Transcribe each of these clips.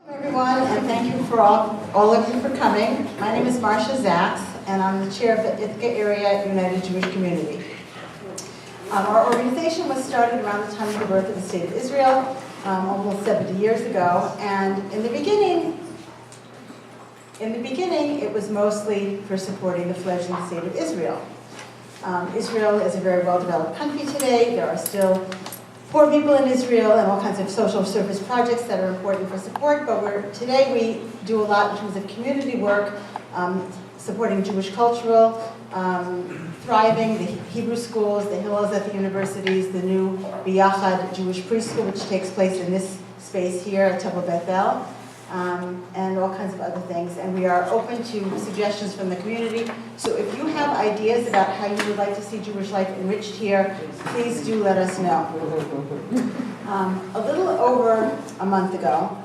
Everyone, and thank you for all of you for coming. My name is Marcia Zacks, and I'm the chair of the Ithaca Area United Jewish Community. Our organization was started around the time of the birth of the State of Israel, almost 70 years ago, and in the beginning, it was mostly for supporting the fledgling State of Israel. Israel is a very well-developed country today. There are still poor people in Israel and all kinds of social service projects that are important for support, but today we do a lot in terms of community work, supporting Jewish cultural, thriving, the Hebrew schools, the Hillels at the universities, the new Biyachad Jewish preschool, which takes place in this space here at Temple Beth El, and all kinds of other things. And we are open to suggestions from the community. So if you have ideas about how you would like to see Jewish life enriched here, please do let us know. A little over a month ago,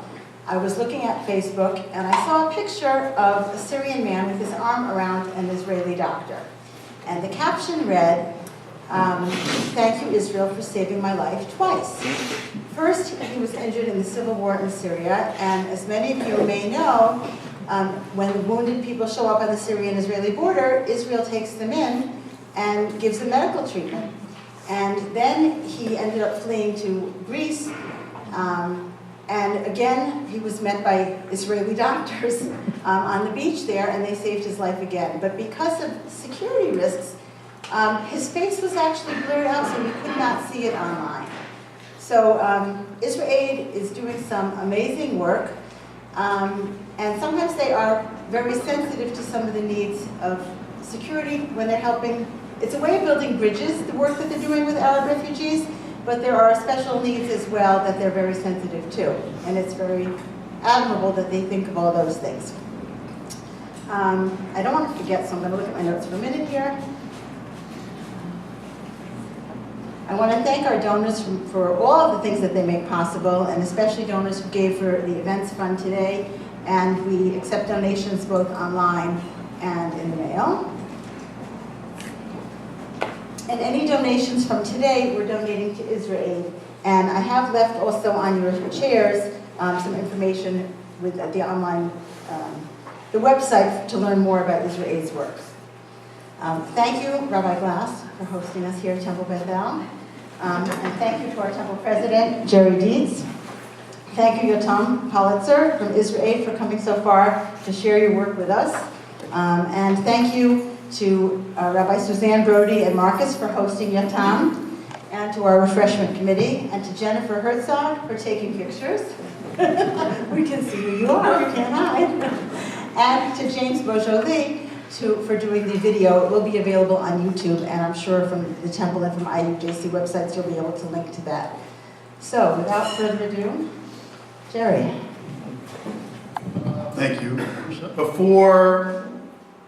I was looking at Facebook and I saw a picture of a Syrian man with his arm around an Israeli doctor. And the caption read, "Thank you, Israel, for saving my life twice." First, he was injured in the civil war in Syria, and as many of you may know, when wounded people show up on the Syrian-Israeli border, Israel takes them in and gives them medical treatment. And then he ended up fleeing to Greece, and again, he was met by Israeli doctors on the beach there, and they saved his life again. But because of security risks, his face was actually blurred out, so we could not see it online. So IsraAID is doing some amazing work, and sometimes they are very sensitive to some of the needs of security when they're helping. It's a way of building bridges, the work that they're doing with Arab refugees, but there are special needs as well that they're very sensitive to, and it's very admirable that they think of all those things. I don't want to forget, so I'm going to look at my notes for a minute here. I want to thank our donors for all of the things that they make possible, and especially donors who gave for the events fund today, and we accept donations both online and in the mail. And any donations from today, we're donating to IsraAID. And I have left also on your chairs some information with the online, the website to learn more about IsraAID's work. Thank you, Rabbi Glass, for hosting us here at Temple Beth El. And thank you to our Temple President, Jerry Dietz. Thank you, Yotam Polizer from IsraAID, for coming so far to share your work with us. And thank you to Rabbi Suzanne Brody and Marcus for hosting Yotam, and to our refreshment committee, and to Jennifer Herzog for taking pictures. We can see who you are, you can't hide. And to James Beaujolais for doing the video. It will be available on YouTube, and I'm sure from the Temple and from IUJC websites you'll be able to link to that. So, without further ado, Jerry. Thank you. Before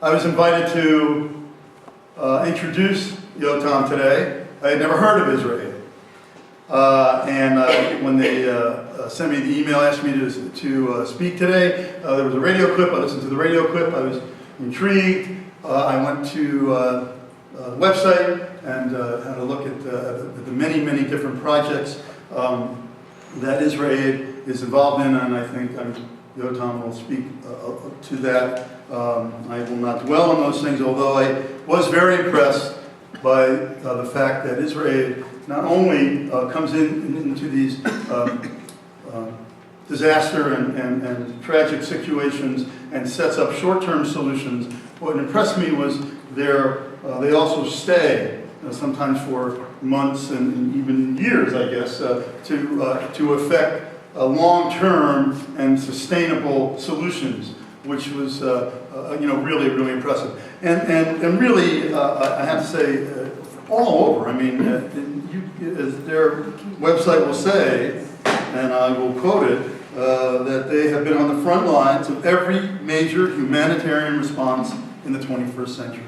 I was invited to introduce Yotam today, I had never heard of IsraAID. And when they sent me the email, asked me to speak today, there was a radio clip. I listened to the radio clip. I was intrigued. I went to the website and had a look at the many, many different projects that IsraAID is involved in, and I think Yotam will speak to that. I will not dwell on those things, although I was very impressed by the fact that IsraAID not only comes into these disaster and tragic situations and sets up short-term solutions. What impressed me was they also stay, sometimes for months and even years, I guess, to effect long-term and sustainable solutions, which was really, really impressive. And really, I have to say, all over. I mean, as their website will say, and I will quote it, that they have been on the front lines of every major humanitarian response in the 21st century.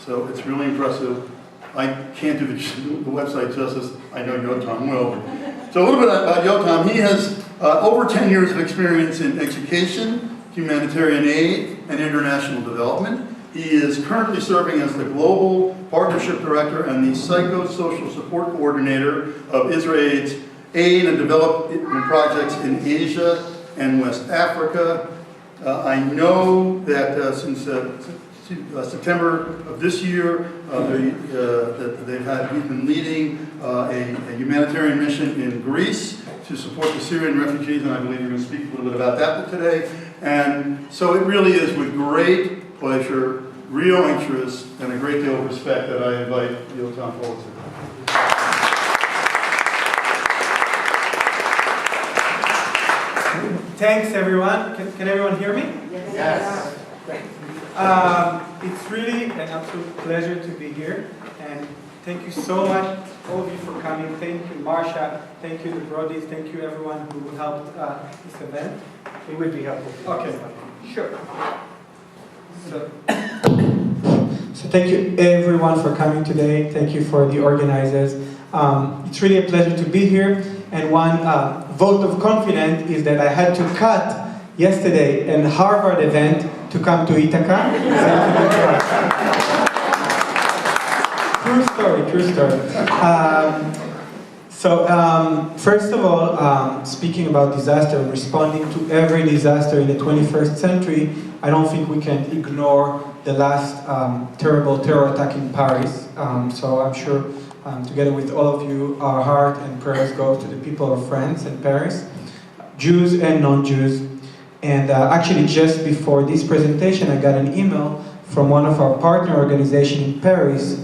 So it's really impressive. I can't do the website justice. I know Yotam will. So a little bit about Yotam. He has over 10 years of experience in education, humanitarian aid, and international development. He is currently serving as the Global Partnership Director and the Psychosocial Support Coordinator of IsraAID's aid and development projects in Asia and West Africa. I know that since September of this year, he's been leading a humanitarian mission in Greece to support the Syrian refugees, and I believe you're going to speak a little bit about that today. And so it really is with great pleasure, real interest, and a great deal of respect that I invite Yotam Polizer. Thanks, everyone. Can everyone hear me? Yes. Great. It's really an absolute pleasure to be here, and thank you so much, all of you, for coming. Thank you, Marsha. Thank you, the Brodies. Thank you, everyone who helped this event. It would be helpful. Okay, sure. So thank you, everyone, for coming today. Thank you for the organizers. It's really a pleasure to be here. And one vote of confidence is that I had to cut yesterday a Harvard event to come to Ithaca. True story. First of all, speaking about disaster and responding to every disaster in the 21st century, I don't think we can ignore the last terrible terror attack in Paris. So I'm sure, together with all of you, our heart and prayers go to the people of France and Paris, Jews and non-Jews. And actually, just before this presentation, I got an email from one of our partner organizations in Paris,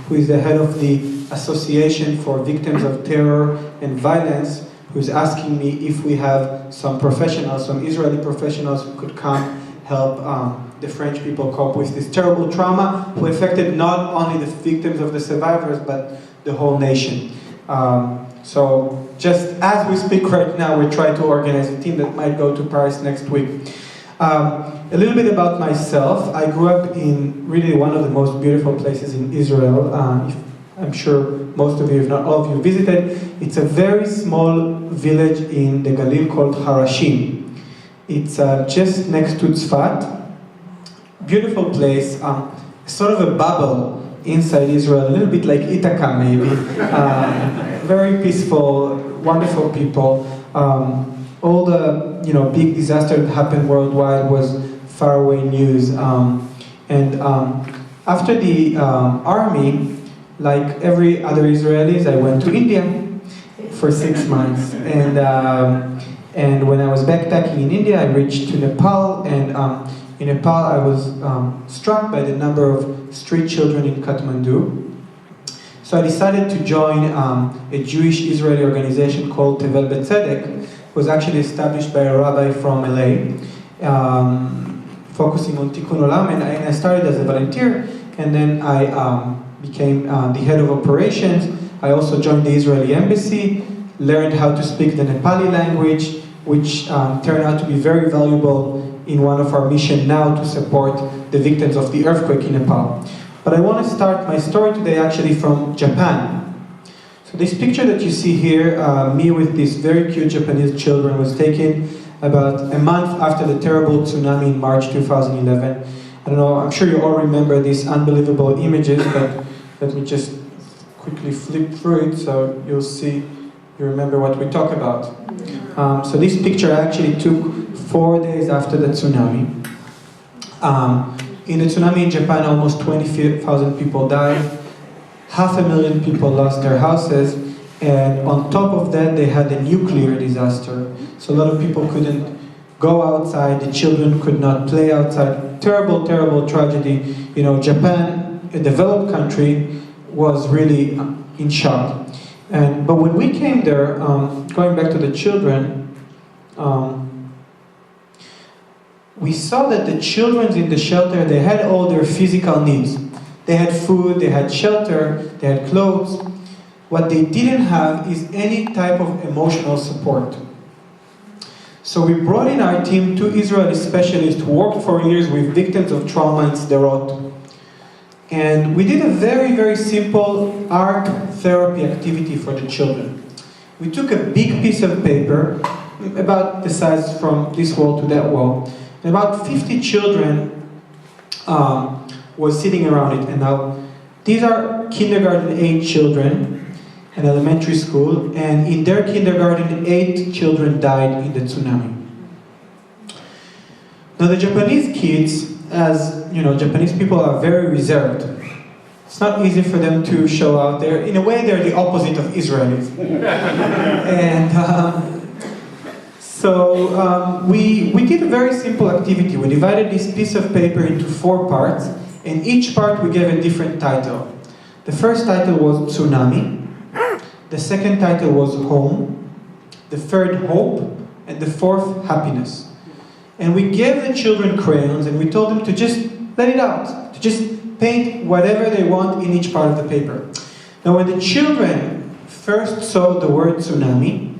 who is the head of the Association for Victims of Terror and Violence, who's asking me if we have some professionals, some Israeli professionals who could come help the French people cope with this terrible trauma, who affected not only the victims of the survivors, but the whole nation. So just as we speak right now, we try to organize a team that might go to Paris next week. A little bit about myself. I grew up in really one of the most beautiful places in Israel. I'm sure most of you, if not all of you, visited. It's a very small village in the Galil called Harashim. It's just next to Tzfat. Beautiful place, sort of a bubble inside Israel, a little bit like Ithaca maybe. Very peaceful, wonderful people. All the big disaster that happened worldwide was faraway news. After the army, like every other Israelis, I went to India for 6 months. And when I was backpacking in India, I reached to Nepal. And in Nepal, I was struck by the number of street children in Kathmandu. So I decided to join a Jewish Israeli organization called Tevel B'Tzedek. It was actually established by a rabbi from LA, focusing on Tikkun Olam, and I started as a volunteer, and then I became the head of operations. I also joined the Israeli embassy, learned how to speak the Nepali language, which turned out to be very valuable in one of our missions now to support the victims of the earthquake in Nepal. But I want to start my story today actually from Japan. So this picture that you see here, me with these very cute Japanese children, was taken about a month after the terrible tsunami in March 2011. I don't know, I'm sure you all remember these unbelievable images, but let me just quickly flip through it so you'll see, you remember what we talk about. So this picture actually took 4 days after the tsunami. In the tsunami in Japan, almost 20,000 people died. 500,000 people lost their houses. And on top of that, they had a nuclear disaster. So a lot of people couldn't go outside. The children could not play outside. Terrible, terrible tragedy. Japan, a developed country, was really in shock. But when we came there, going back to the children, we saw that the children in the shelter, they had all their physical needs. They had food, they had shelter, they had clothes. What they didn't have is any type of emotional support. So we brought in our team 2 Israeli specialists who worked for years with victims of trauma in Sderot. And we did a very, very simple art therapy activity for the children. We took a big piece of paper, about the size from this wall to that wall, and about 50 children were sitting around it. And now, these are kindergarten age children, an elementary school, and in their kindergarten, 8 children died in the tsunami. Now the Japanese kids, as you know, Japanese people are very reserved. It's not easy for them to show out there. In a way, they're the opposite of Israelis. And so we did a very simple activity. We divided this piece of paper into 4 parts, and each part we gave a different title. The first title was Tsunami, the second title was Home, the third Hope, and the fourth Happiness. And we gave the children crayons, and we told them to just let it out, to just paint whatever they want in each part of the paper. Now when the children first saw the word tsunami,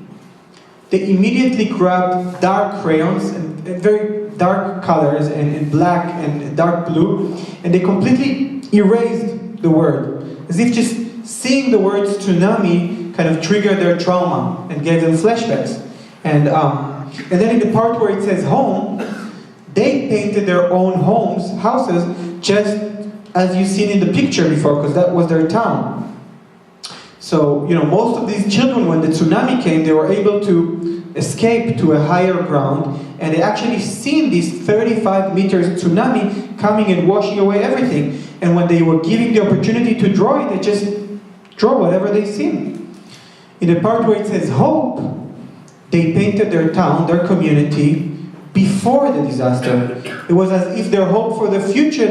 they immediately grabbed dark crayons and very dark colors and black and dark blue, and they completely erased the word, as if just seeing the word tsunami kind of triggered their trauma and gave them flashbacks. And then in the part where it says home, they painted their own houses, just as you've seen in the picture before, because that was their town. So, you know, most of these children, when the tsunami came, they were able to escape to a higher ground, and they actually seen this 35 meters tsunami coming and washing away everything. And when they were given the opportunity to draw it, they just draw whatever they see. In the part where it says hope, they painted their town, their community, before the disaster. It was as if their hope for the future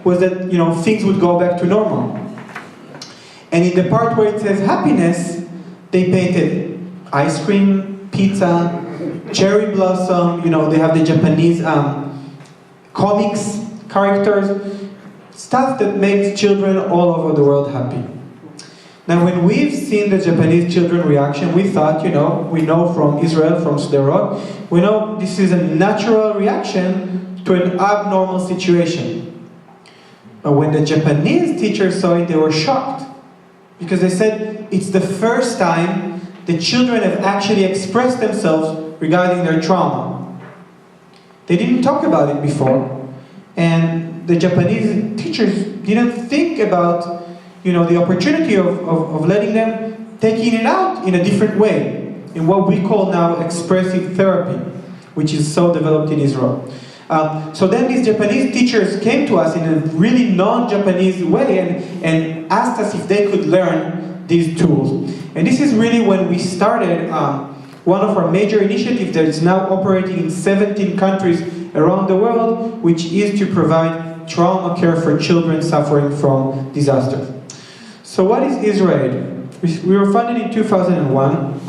was that, you know, things would go back to normal. And in the part where it says happiness, they painted ice cream, pizza, cherry blossom, you know, they have the Japanese comics characters, stuff that makes children all over the world happy. Now when we've seen the Japanese children reaction, we thought, you know, we know from Israel, from Sderot, we know this is a natural reaction to an abnormal situation. But when the Japanese teachers saw it, they were shocked. Because they said it's the first time the children have actually expressed themselves regarding their trauma. They didn't talk about it before. And the Japanese teachers didn't think about, you know, the opportunity of letting them taking it out in a different way, in what we call now expressive therapy, which is so developed in Israel. So then these Japanese teachers came to us in a really non-Japanese way and asked us if they could learn these tools. And this is really when we started one of our major initiatives that is now operating in 17 countries around the world, which is to provide trauma care for children suffering from disasters. So what is IsraAID? We were funded in 2001.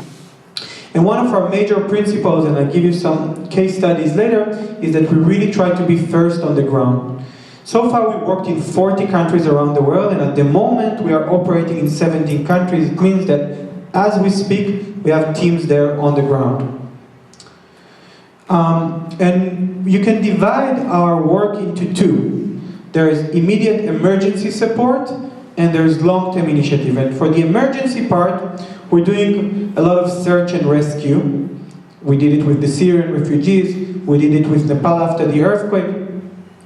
And one of our major principles, and I'll give you some case studies later, is that we really try to be first on the ground. So far we've worked in 40 countries around the world, and at the moment we are operating in 17 countries. It means that as we speak, we have teams there on the ground. And you can divide our work into 2. There is immediate emergency support, and there's long-term initiative. And for the emergency part, we're doing a lot of search and rescue. We did it with the Syrian refugees. We did it with Nepal after the earthquake.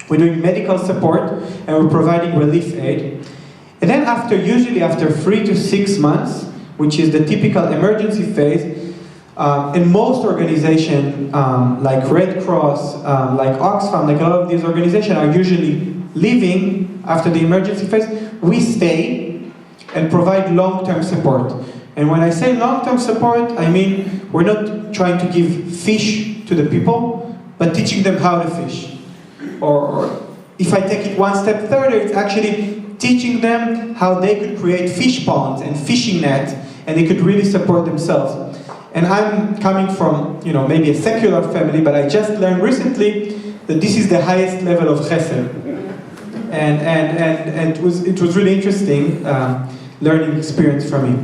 We're doing medical support, and we're providing relief aid. And then usually after 3 to 6 months, which is the typical emergency phase, and most organizations, like Red Cross, like Oxfam, like a lot of these organizations are usually leaving after the emergency phase, we stay and provide long-term support. And when I say long-term support, I mean we're not trying to give fish to the people, but teaching them how to fish. Or if I take it one step further, it's actually teaching them how they could create fish ponds and fishing nets, and they could really support themselves. And I'm coming from, you know, maybe a secular family, but I just learned recently that this is the highest level of chesed. And it was really interesting learning experience for me.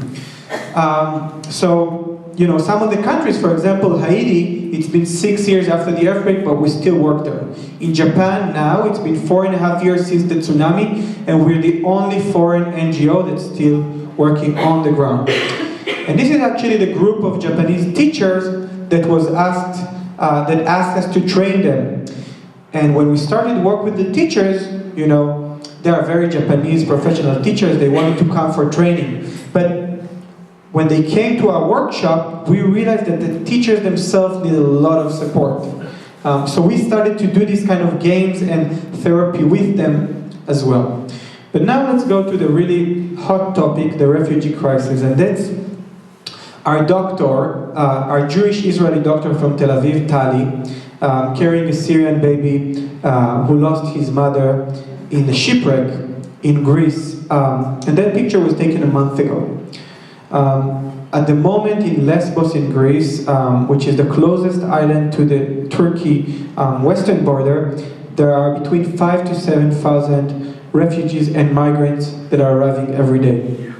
So, you know, some of the countries, for example, Haiti, it's been 6 years after the earthquake, but we still work there. In Japan now, it's been 4.5 years since the tsunami, and we're the only foreign NGO that's still working on the ground. And this is actually the group of Japanese teachers that was asked us to train them. And when we started work with the teachers, you know, they are very Japanese professional teachers, they wanted to come for training. But when they came to our workshop, we realized that the teachers themselves need a lot of support. So we started to do this kind of games and therapy with them as well. But now let's go to the really hot topic, the refugee crisis, and that's our doctor, our Jewish Israeli doctor from Tel Aviv, Tali, carrying a Syrian baby who lost his mother in a shipwreck in Greece. And that picture was taken a month ago. At the moment in Lesbos in Greece, which is the closest island to the Turkey western border, there are between 5,000 to 7,000 refugees and migrants that are arriving every day.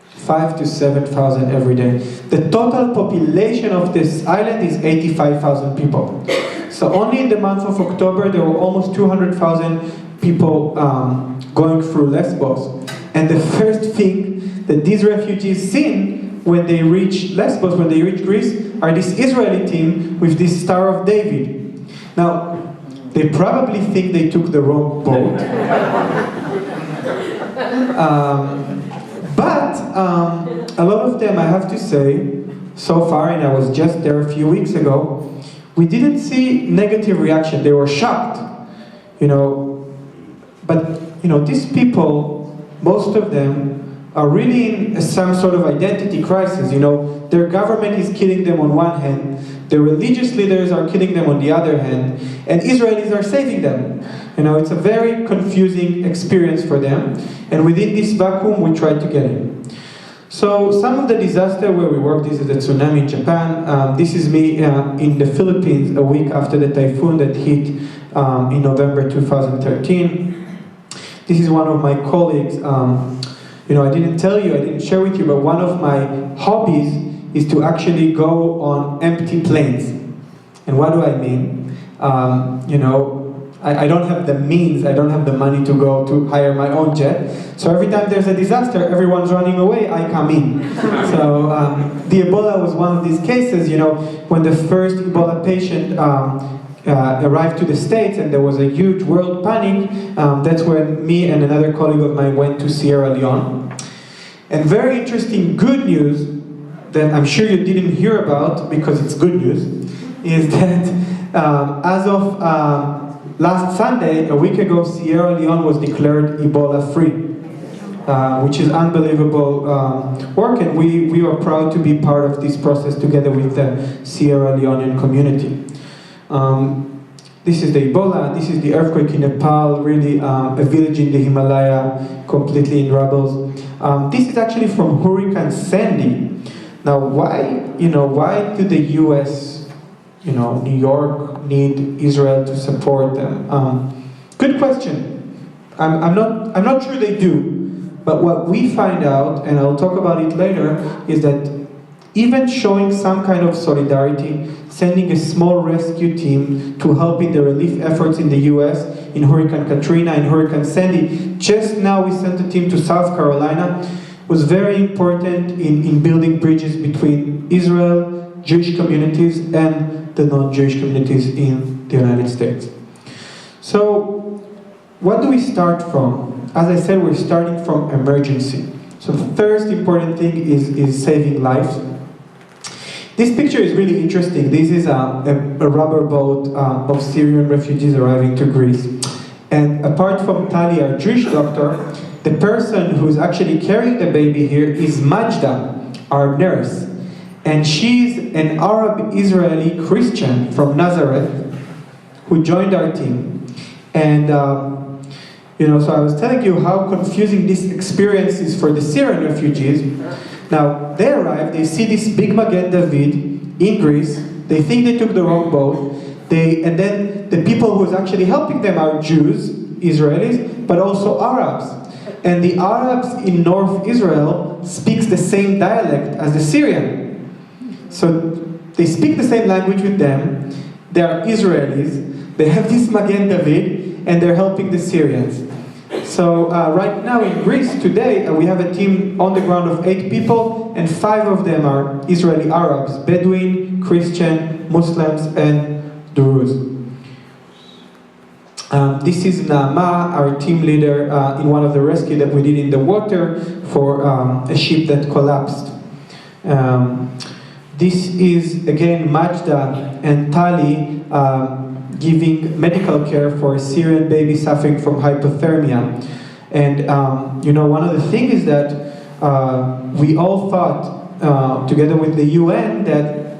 5,000 to 7,000 every day. The total population of this island is 85,000 people. So only in the month of October there were almost 200,000 people going through Lesbos. And the first thing that these refugees seen when they reach Lesbos, when they reach Greece, are this Israeli team with this Star of David. Now, they probably think they took the wrong boat. But a lot of them, I have to say, so far, and I was just there a few weeks ago, we didn't see negative reaction. They were shocked, you know. But, you know, these people, most of them, are really in some sort of identity crisis. You know, their government is killing them on one hand, the religious leaders are killing them on the other hand, and Israelis are saving them. You know, it's a very confusing experience for them, and within this vacuum we try to get in. So some of the disaster where we work, this is the tsunami in Japan, this is me in the Philippines a week after the typhoon that hit in November 2013. This is one of my colleagues. You know, I didn't tell you, I didn't share with you, but one of my hobbies is to actually go on empty planes. And what do I mean? You know, I don't have the means, I don't have the money to go to hire my own jet. So every time there's a disaster, everyone's running away, I come in. So the Ebola was one of these cases, you know, when the first Ebola patient arrived to the States and there was a huge world panic, that's when me and another colleague of mine went to Sierra Leone. And very interesting good news that I'm sure you didn't hear about because it's good news, is that as of last Sunday, a week ago, Sierra Leone was declared Ebola-free, which is unbelievable work, and we are proud to be part of this process together with the Sierra Leonean community. This is the Ebola, this is the earthquake in Nepal, really a village in the Himalaya, completely in rubble. This is actually from Hurricane Sandy. Now, why do the US, you know, New York need Israel to support them? Good question. I'm not sure they do, but what we find out, and I'll talk about it later, is that even showing some kind of solidarity, sending a small rescue team to help in the relief efforts in the US, in Hurricane Katrina, in Hurricane Sandy. Just now we sent a team to South Carolina. Was very important in building bridges between Israel, Jewish communities, and the non-Jewish communities in the United States. So, what do we start from? As I said, we're starting from emergency. So the first important thing is saving lives. This picture is really interesting. This is a rubber boat of Syrian refugees arriving to Greece. And apart from Tali, our Jewish doctor, the person who's actually carrying the baby here is Majda, our nurse. And she's an Arab Israeli Christian from Nazareth who joined our team. And you know, so I was telling you how confusing this experience is for the Syrian refugees. Now, they arrive, they see this big Magen David in Greece, they think they took the wrong boat, and then the people who's actually helping them are Jews, Israelis, but also Arabs. And the Arabs in North Israel speaks the same dialect as the Syrian. So they speak the same language with them, they are Israelis, they have this Magen David, and they're helping the Syrians. So right now in Greece today, we have a team on the ground of 8 people, and 5 of them are Israeli Arabs, Bedouin, Christian, Muslims, and Druze. This is Naama, our team leader in one of the rescue that we did in the water for a ship that collapsed. This is again Majda and Tali giving medical care for a Syrian baby suffering from hypothermia. And one of the things is that we all thought, together with the UN, that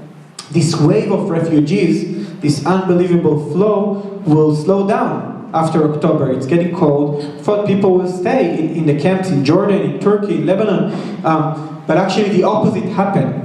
this wave of refugees, this unbelievable flow, will slow down after October. It's getting cold. Thought people will stay in the camps in Jordan, in Turkey, in Lebanon, but actually the opposite happened.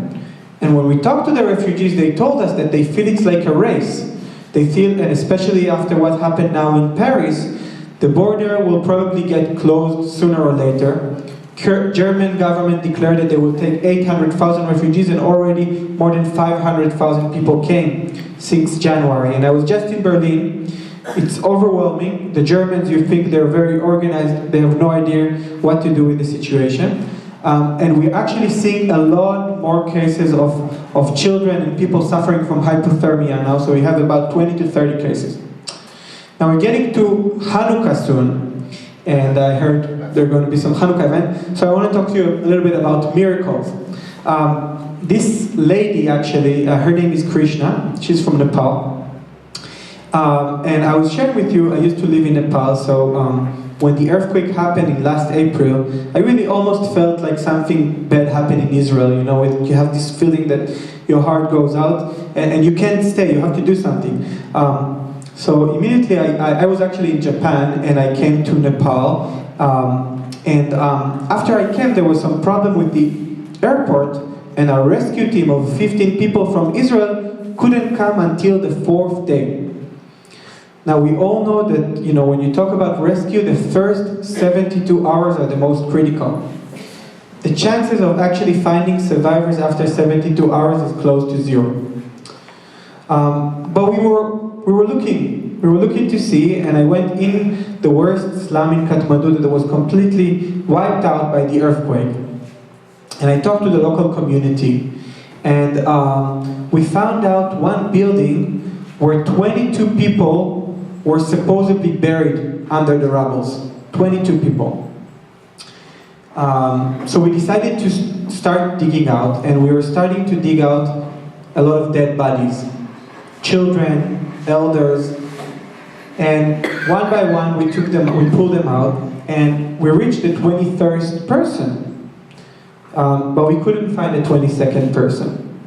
And when we talked to the refugees, they told us that they feel it's like a race. They feel, and especially after what happened now in Paris, the border will probably get closed sooner or later. German government declared that they will take 800,000 refugees, and already more than 500,000 people came since January. And I was just in Berlin. It's overwhelming. The Germans, you think they're very organized, they have no idea what to do with the situation. And we're actually seeing a lot more cases of children and people suffering from hypothermia now, so we have about 20 to 30 cases. Now we're getting to Hanukkah soon, and I heard there are going to be some Hanukkah event, so I want to talk to you a little bit about miracles. This lady, actually, her name is Krishna, she's from Nepal. And I was sharing with you, I used to live in Nepal, so when the earthquake happened in last April, I really almost felt like something bad happened in Israel. You have this feeling that your heart goes out, and you can't stay, you have to do something. So immediately I was actually in Japan, and I came to Nepal. After I came, there was some problem with the airport, and our rescue team of 15 people from Israel couldn't come until the 4th day. Now we all know that, when you talk about rescue, the first 72 hours are the most critical. The chances of actually finding survivors after 72 hours is close to 0. But we were looking to see, and I went in the worst slum in Kathmandu that was completely wiped out by the earthquake. And I talked to the local community, and we found out one building where 22 people were supposedly buried under the rubble. 22 people. So we decided to start digging out, and we were starting to dig out a lot of dead bodies. Children, elders, and one by one we pulled them out, and we reached the 23rd person. But we couldn't find the 22nd person.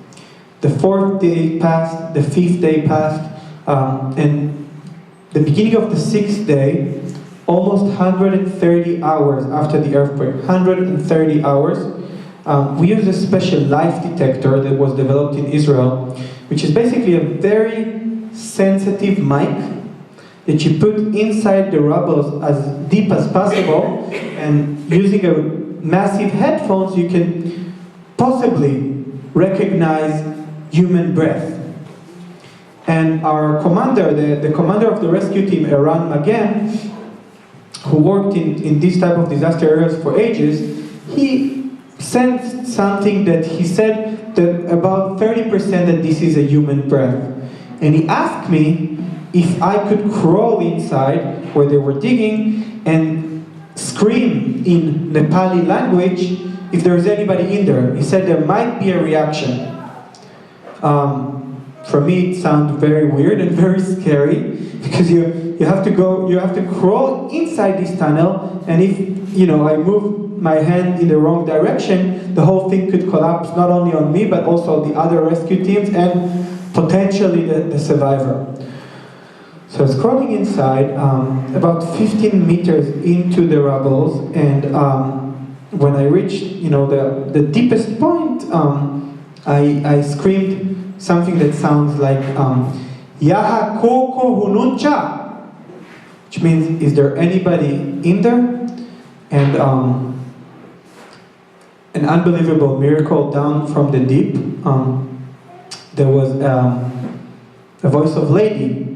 The 4th day passed, the 5th day passed, and the beginning of the 6th day, almost 130 hours after the earthquake, 130 hours, we used a special life detector that was developed in Israel, which is basically a very sensitive mic that you put inside the rubble as deep as possible, and using a massive headphones you can possibly recognize human breath. And our commander, the commander of the rescue team, Eran Magen, who worked in these type of disaster areas for ages, he sensed something that he said that about 30% that this is a human breath. And he asked me if I could crawl inside where they were digging and scream in Nepali language if there's anybody in there. He said there might be a reaction. For me, it sounds very weird and very scary, because you have to crawl inside this tunnel, and if I move my hand in the wrong direction, the whole thing could collapse, not only on me but also the other rescue teams and potentially the survivor. So I was crawling inside, about 15 meters into the rubble, and when I reached the deepest point, I screamed something that sounds like Yaha Koko Hununcha, which means, is there anybody in there? And an unbelievable miracle down from the deep. There was a voice of lady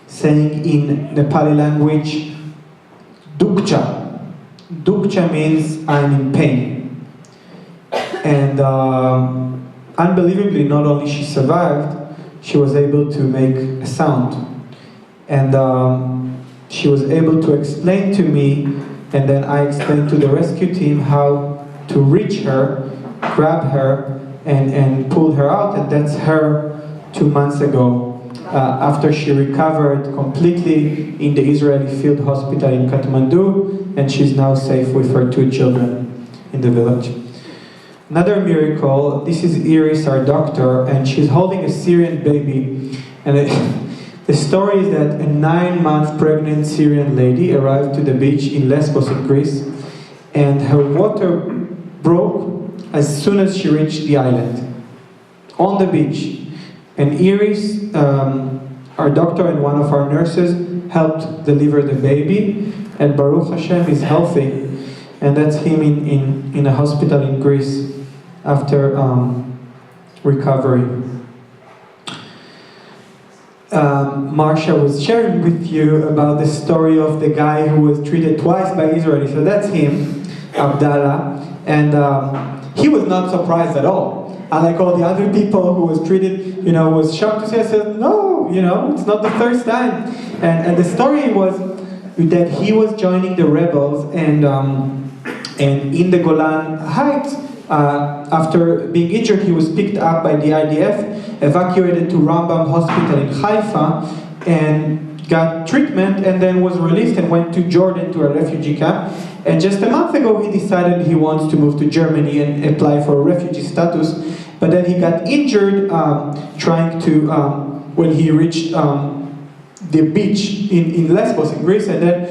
saying in Nepali language, Dukcha. Dukcha means I'm in pain. And unbelievably, not only she survived, she was able to make a sound. And she was able to explain to me, and then I explained to the rescue team how to reach her, grab her, and pull her out, and that's her 2 months ago after she recovered completely in the Israeli field hospital in Kathmandu, and she's now safe with her 2 children in the village. Another miracle, this is Iris, our doctor, and she's holding a Syrian baby. And the story is that a 9-month pregnant Syrian lady arrived to the beach in Lesbos in Greece, and her water broke as soon as she reached the island, on the beach. And Iris, our doctor and one of our nurses, helped deliver the baby, and Baruch Hashem is healthy, and that's him in a hospital in Greece after recovery. Marsha was sharing with you about the story of the guy who was treated twice by Israelis. So that's him, Abdallah, and he was not surprised at all. Unlike all the other people who was treated, was shocked to see. I said, no, it's not the first time. And the story was that he was joining the rebels, and in the Golan Heights, after being injured, he was picked up by the IDF, evacuated to Rambam Hospital in Haifa, and got treatment, and then was released and went to Jordan to a refugee camp. And just a month ago, he decided he wants to move to Germany and apply for refugee status. But then he got injured trying to, when he reached the beach in Lesbos in Greece, and then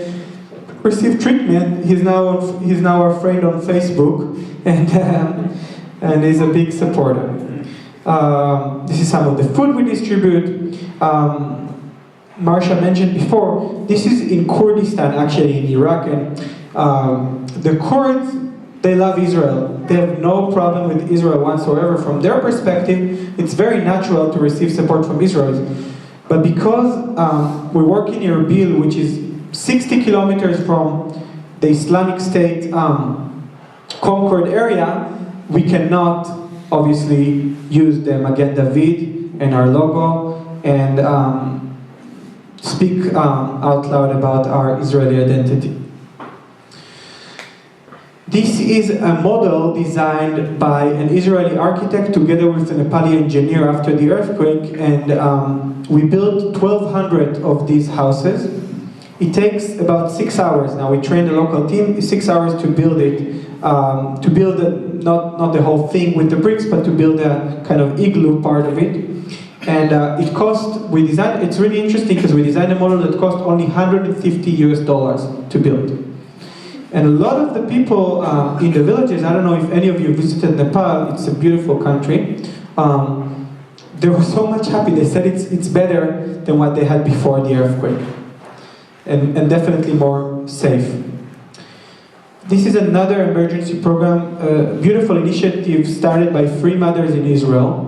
received treatment. He's now our friend on Facebook, and he's a big supporter. This is some of the food we distribute. Marsha mentioned before, this is in Kurdistan, actually in Iraq, and the Kurds, they love Israel. They have no problem with Israel whatsoever. From their perspective, it's very natural to receive support from Israel. But because we work in Erbil, which is 60 kilometers from the Islamic State conquered area, we cannot obviously use the Magen David and our logo and speak out loud about our Israeli identity. This is a model designed by an Israeli architect together with a Nepali engineer after the earthquake, and we built 1,200 of these houses. It takes about 6 hours. Now we train the local team, 6 hours to build it, not the whole thing with the bricks, but to build a kind of igloo part of it. And it's really interesting because we designed a model that cost only $150 to build. And a lot of the people in the villages, I don't know if any of you visited Nepal, it's a beautiful country, they were so much happy. They said it's better than what they had before the earthquake. And definitely more safe. This is another emergency program, a beautiful initiative started by free mothers in Israel.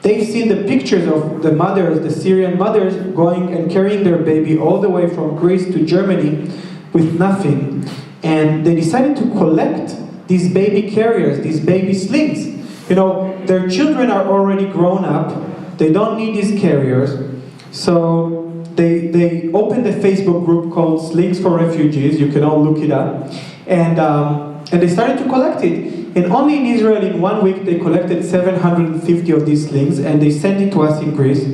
They've seen the pictures of the mothers, the Syrian mothers, going and carrying their baby all the way from Greece to Germany with nothing. And they decided to collect these baby carriers, these baby slings. Their children are already grown up. They don't need these carriers. So they opened a Facebook group called Slings for Refugees. You can all look it up. And they started to collect it. And only in Israel, in 1 week, they collected 750 of these slings, and they sent it to us in Greece.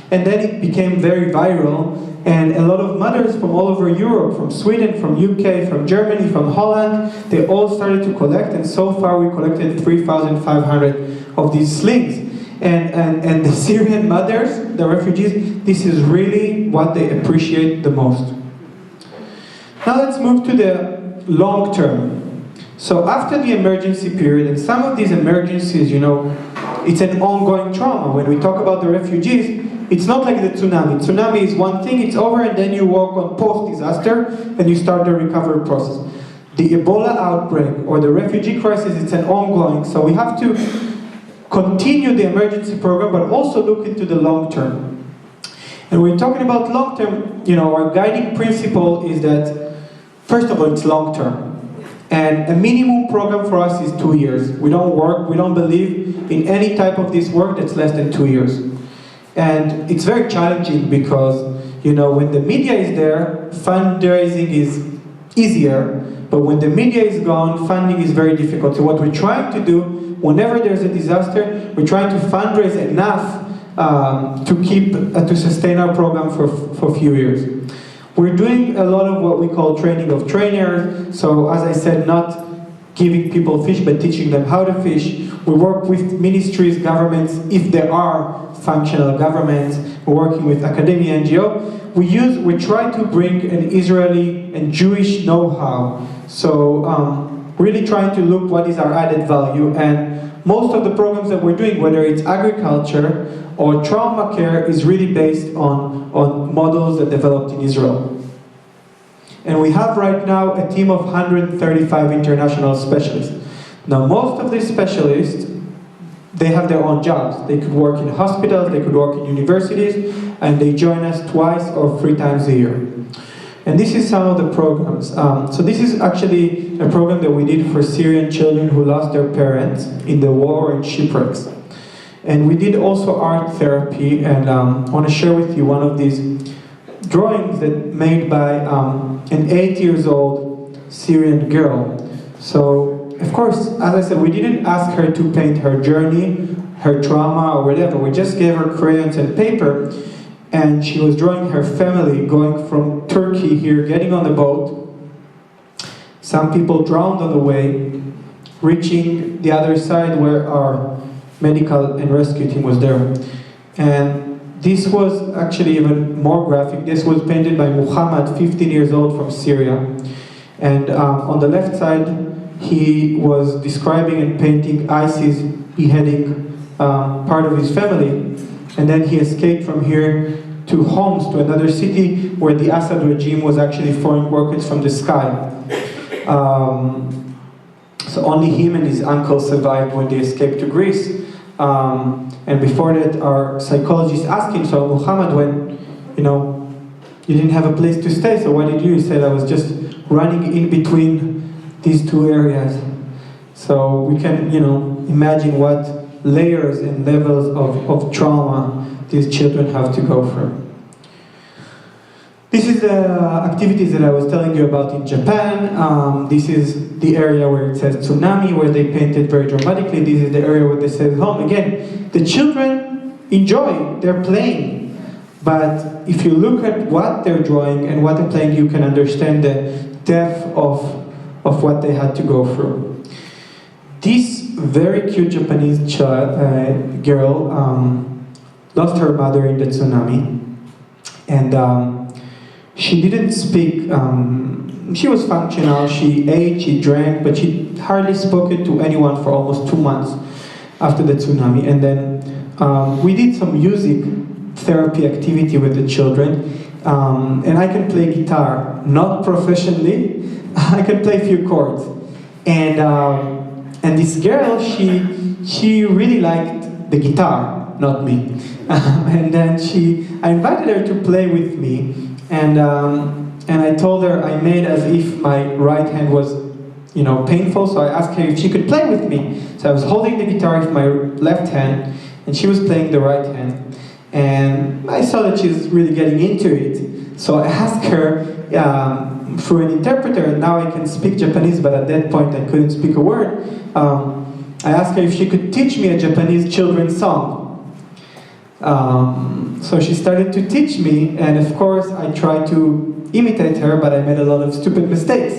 And then it became very viral, and a lot of mothers from all over Europe, from Sweden, from UK, from Germany, from Holland, they all started to collect, and so far we collected 3,500 of these slings. And the Syrian mothers, the refugees, this is really what they appreciate the most. Now let's move to the long term. So after the emergency period, and some of these emergencies, it's an ongoing trauma. When we talk about the refugees, it's not like the tsunami. Tsunami is one thing, it's over, and then you work on post-disaster, and you start the recovery process. The Ebola outbreak or the refugee crisis, it's an ongoing, so we have to continue the emergency program, but also look into the long term. And when we're talking about long term, our guiding principle is that, first of all, it's long term. And a minimum program for us is 2 years. We don't believe in any type of this work that's less than 2 years. And it's very challenging because, when the media is there, fundraising is easier, but when the media is gone, funding is very difficult. So what we're trying to do, whenever there's a disaster, we're trying to fundraise enough to sustain our program for a few years. We're doing a lot of what we call training of trainers. So as I said, not giving people fish, but teaching them how to fish. We work with ministries, governments, if there are functional governments. We're working with academia, NGO. We try to bring an Israeli and Jewish know-how. So really trying to look what is our added value. And most of the programs that we're doing, whether it's agriculture or trauma care, is really based on models that developed in Israel. And we have right now a team of 135 international specialists. Now, most of these specialists, they have their own jobs. They could work in hospitals, they could work in universities, and they join us twice or 3 times a year. And this is some of the programs. So this is actually a program that we did for Syrian children who lost their parents in the war and shipwrecks. And we did also art therapy, and I want to share with you one of these drawings that made by an 8-year-old Syrian girl. So, of course, as I said, we didn't ask her to paint her journey, her trauma, or whatever. We just gave her crayons and paper, and she was drawing her family going from Turkey here, getting on the boat. Some people drowned on the way, reaching the other side where our medical and rescue team was there. And this was actually even more graphic. This was painted by Muhammad, 15 years old, from Syria. And on the left side, he was describing and painting ISIS beheading part of his family. And then he escaped from here to Homs, to another city where the Assad regime was actually throwing rockets from the sky. So only him and his uncle survived when they escaped to Greece. And before that, our psychologist asked him, so Muhammad, when, you didn't have a place to stay, so what did you do? He said, I was just running in between these 2 areas. So we can, imagine what layers and levels of trauma these children have to go through. This is the activities that I was telling you about in Japan. This is the area where it says tsunami, where they painted very dramatically. This is the area where they says home. Again, the children enjoy, they're playing. But if you look at what they're drawing and what they're playing, you can understand the depth of what they had to go through. This very cute Japanese girl lost her mother in the tsunami. And she didn't speak. She was functional, she ate, she drank, but she hardly spoke to anyone for almost 2 months after the tsunami. And then we did some music therapy activity with the children. And I can play guitar, not professionally. I can play a few chords. And this girl, she really liked the guitar, not me. And then I invited her to play with me. And I told her I made as if my right hand was, painful, so I asked her if she could play with me. So I was holding the guitar with my left hand, and she was playing the right hand. And I saw that she's really getting into it. So I asked her through an interpreter, and now I can speak Japanese, but at that point I couldn't speak a word. I asked her if she could teach me a Japanese children's song. So she started to teach me, and of course I tried to imitate her, but I made a lot of stupid mistakes.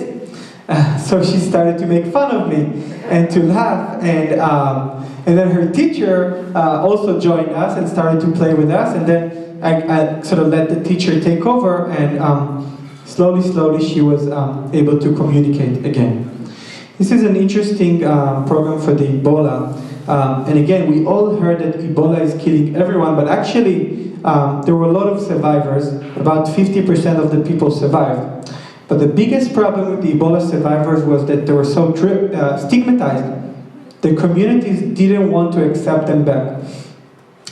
So she started to make fun of me and to laugh, and then her teacher also joined us and started to play with us, and then I sort of let the teacher take over, and slowly she was able to communicate again. This is an interesting program for the Ebola. And again, we all heard that Ebola is killing everyone, but actually there were a lot of survivors. About 50% of the people survived. But the biggest problem with the Ebola survivors was that they were so stigmatized. The communities didn't want to accept them back.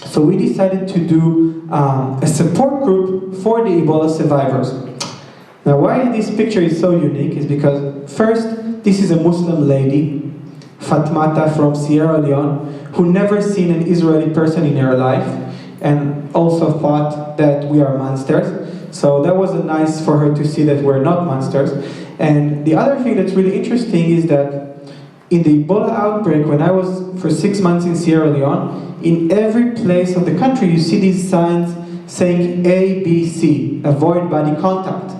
So we decided to do a support group for the Ebola survivors. Now, why this picture is so unique is because, first, this is a Muslim lady, Fatmata from Sierra Leone, who never seen an Israeli person in her life, and also thought that we are monsters. So that was nice for her to see that we're not monsters. And the other thing that's really interesting is that in the Ebola outbreak, when I was for 6 months in Sierra Leone, in every place of the country you see these signs saying A, B, C, avoid body contact.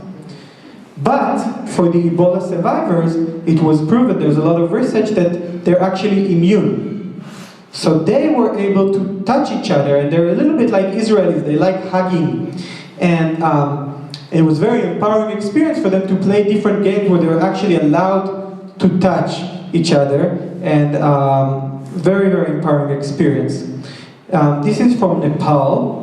But for the Ebola survivors, it was proven, there's a lot of research, that they're actually immune. So they were able to touch each other, and they're a little bit like Israelis, they like hugging. And it was a very empowering experience for them to play different games where they were actually allowed to touch each other, and very, very empowering experience. This is from Nepal,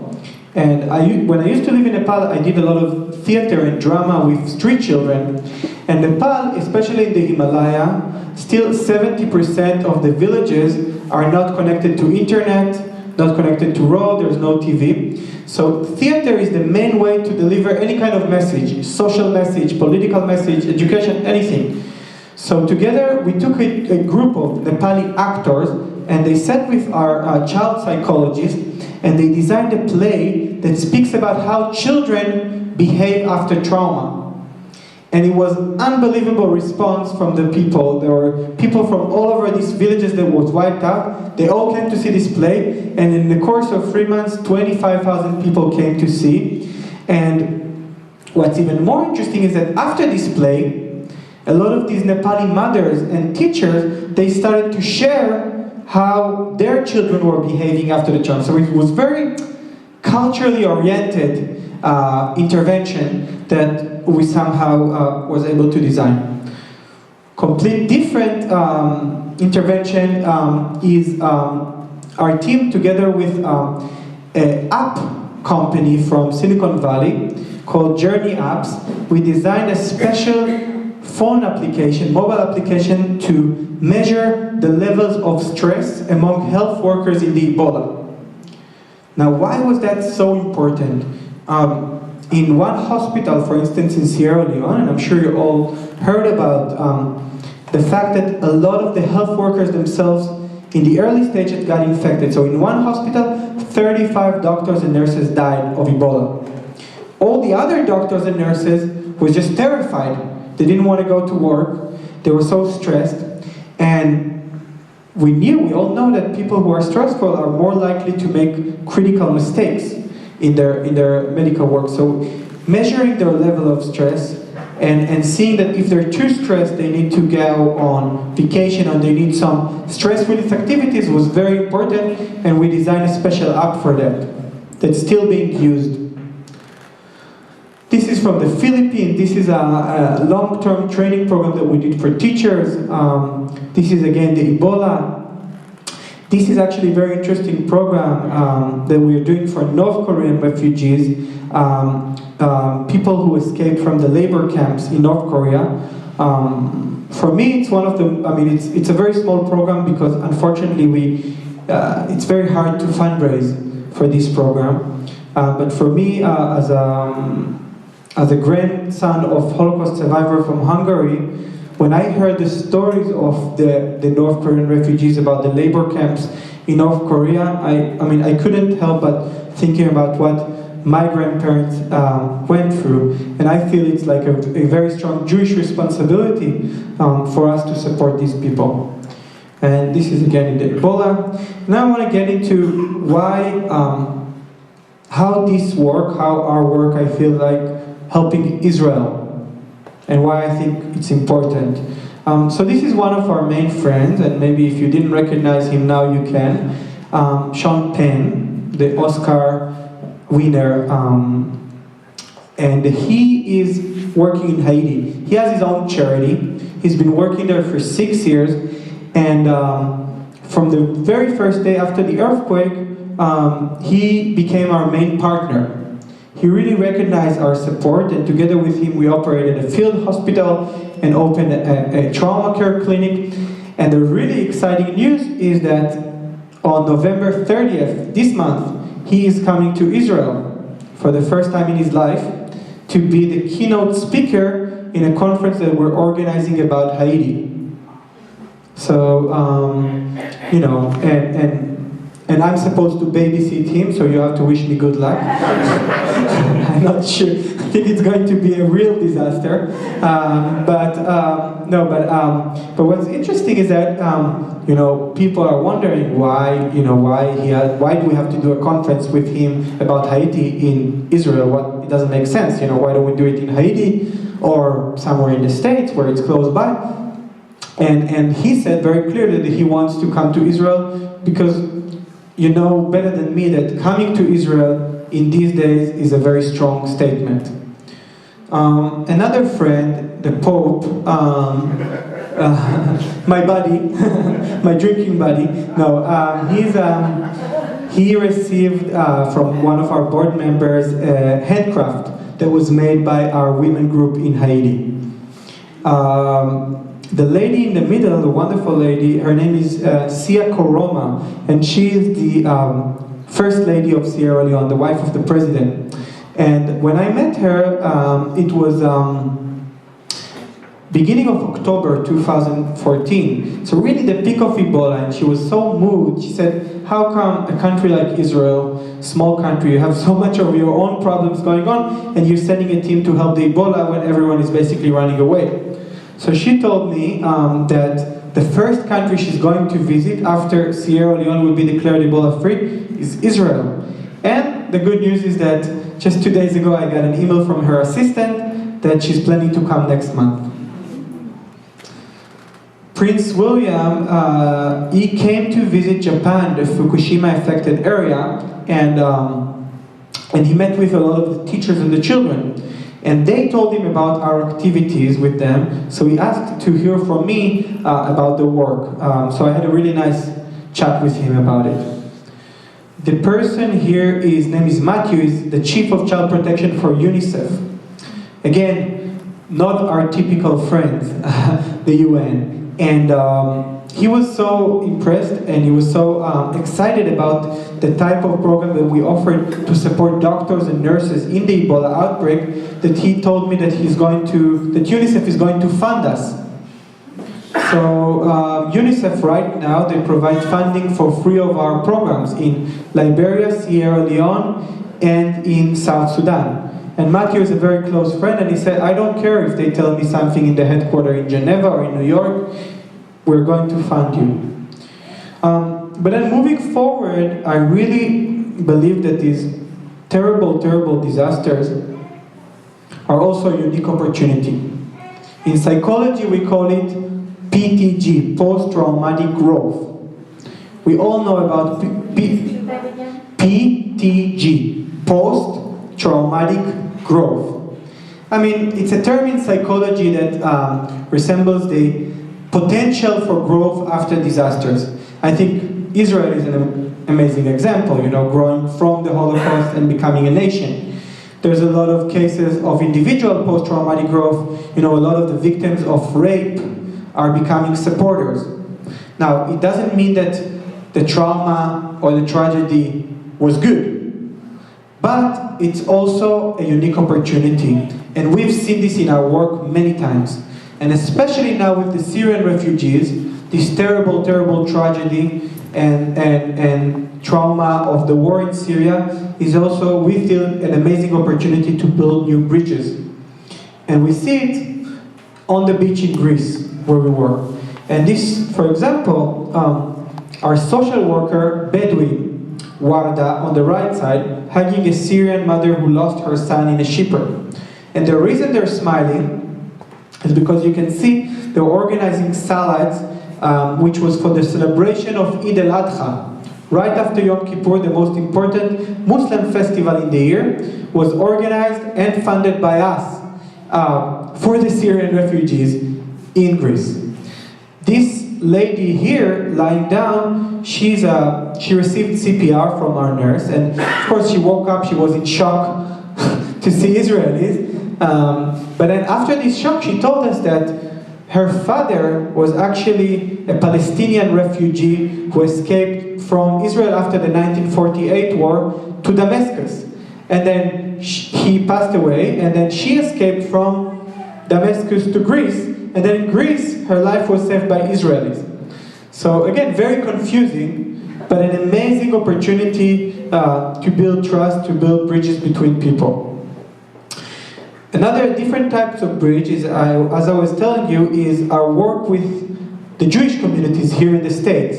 and when I used to live in Nepal, I did a lot of theater and drama with street children. And Nepal, especially in the Himalaya, still 70% of the villages are not connected to internet, not connected to road, there's no TV. So theater is the main way to deliver any kind of message, social message, political message, education, anything. So together we took a group of Nepali actors, and they sat with our child psychologist, and they designed a play that speaks about how children behave after trauma. And it was unbelievable response from the people. There were people from all over these villages that was wiped out. They all came to see this play, and in the course of 3 months, 25,000 people came to see. And what's even more interesting is that after this play, a lot of these Nepali mothers and teachers, they started to share how their children were behaving after the trauma. So it was very culturally oriented intervention that we somehow was able to design. Complete different intervention is our team together with an app company from Silicon Valley called Journey Apps. We designed a special phone application, mobile application, to measure the levels of stress among health workers in the Ebola. Now, why was that so important? In one hospital, for instance, in Sierra Leone, and I'm sure you all heard about the fact that a lot of the health workers themselves in the early stage had got infected. So in one hospital, 35 doctors and nurses died of Ebola. All the other doctors and nurses were just terrified. They didn't want to go to work. They were so stressed. And we all know that people who are stressful are more likely to make critical mistakes in their medical work. So measuring their level of stress and seeing that if they're too stressed, they need to go on vacation or they need some stress relief activities was very important, and we designed a special app for that that's still being used. This is from the Philippines. This is a long-term training program that we did for teachers. This is again the Ebola. This is actually a very interesting program that we are doing for North Korean refugees, people who escaped from the labor camps in North Korea. For me, it's one of the, it's a very small program because unfortunately it's very hard to fundraise for this program. But for me, as a grandson of Holocaust survivor from Hungary, when I heard the stories of the North Korean refugees about the labor camps in North Korea, I couldn't help but thinking about what my grandparents went through. And I feel it's like a very strong Jewish responsibility for us to support these people. And this is again in the Ebola. Now I want to get into why, how this work, how our work, I feel like helping Israel, and why I think it's important. So this is one of our main friends, and maybe if you didn't recognize him now you can. Sean Penn, the Oscar winner, and he is working in Haiti. He has his own charity. He's been working there for 6 years, and from the very first day after the earthquake, he became our main partner. He really recognized our support, and together with him we operated a field hospital and opened a trauma care clinic. And the really exciting news is that on November 30th, this month, he is coming to Israel for the first time in his life to be the keynote speaker in a conference that we're organizing about Haiti. So, and and I'm supposed to babysit him, so you have to wish me good luck. I'm not sure. I think it's going to be a real disaster. But what's interesting is that people are wondering why do we have to do a conference with him about Haiti in Israel? It doesn't make sense. Why don't we do it in Haiti or somewhere in the States where it's close by? And he said very clearly that he wants to come to Israel because you know better than me that coming to Israel in these days is a very strong statement. Another friend, the Pope, my buddy, my drinking buddy, he received from one of our board members a handcraft that was made by our women group in Haiti. The lady in the middle, the wonderful lady, her name is Sia Koroma, and she is the First Lady of Sierra Leone, the wife of the president. And when I met her, it was beginning of October 2014. So really the peak of Ebola, and she was so moved. She said, how come a country like Israel, small country, you have so much of your own problems going on, and you're sending a team to help the Ebola when everyone is basically running away? So she told me that the first country she's going to visit after Sierra Leone will be declared Ebola free is Israel. And the good news is that just 2 days ago I got an email from her assistant that she's planning to come next month. Prince William, he came to visit Japan, the Fukushima affected area, and he met with a lot of the teachers and the children. And they told him about our activities with them, so he asked to hear from me about the work. So I had a really nice chat with him about it. The person here, his name is Matthew, is the Chief of Child Protection for UNICEF. Again, not our typical friends, the UN. And he was so impressed and he was so excited about the type of program that we offered to support doctors and nurses in the Ebola outbreak that he told me that UNICEF is going to fund us. So UNICEF right now, they provide funding for 3 of our programs in Liberia, Sierra Leone, and in South Sudan. And Matthew is a very close friend, and he said, I don't care if they tell me something in the headquarters in Geneva or in New York, we're going to fund you. But then moving forward, I really believe that these terrible, terrible disasters are also a unique opportunity. In psychology, we call it PTG, post-traumatic growth. We all know about PTG, post-traumatic growth. I mean, it's a term in psychology that resembles the potential for growth after disasters. I think Israel is an amazing example, growing from the Holocaust and becoming a nation. There's a lot of cases of individual post-traumatic growth. A lot of the victims of rape are becoming supporters. Now, it doesn't mean that the trauma or the tragedy was good. But it's also a unique opportunity. And we've seen this in our work many times. And especially now with the Syrian refugees, this terrible, terrible tragedy and trauma of the war in Syria is also, we feel, an amazing opportunity to build new bridges. And we see it on the beach in Greece, where we were. And this, for example, our social worker, Bedouin, Warda, on the right side, hugging a Syrian mother who lost her son in a shipwreck. And the reason they're smiling is because you can see they're organizing salads, which was for the celebration of Eid al-Adha. Right after Yom Kippur, the most important Muslim festival in the year, was organized and funded by us for the Syrian refugees in Greece. This lady here, lying down, she received CPR from our nurse, and of course she woke up, she was in shock to see Israelis. But then after this shock, she told us that her father was actually a Palestinian refugee who escaped from Israel after the 1948 war to Damascus. And then he passed away, and then she escaped from Damascus to Greece, and then in Greece, her life was saved by Israelis. So again, very confusing, but an amazing opportunity to build trust, to build bridges between people. Another different types of bridge, as I was telling you, is our work with the Jewish communities here in the States.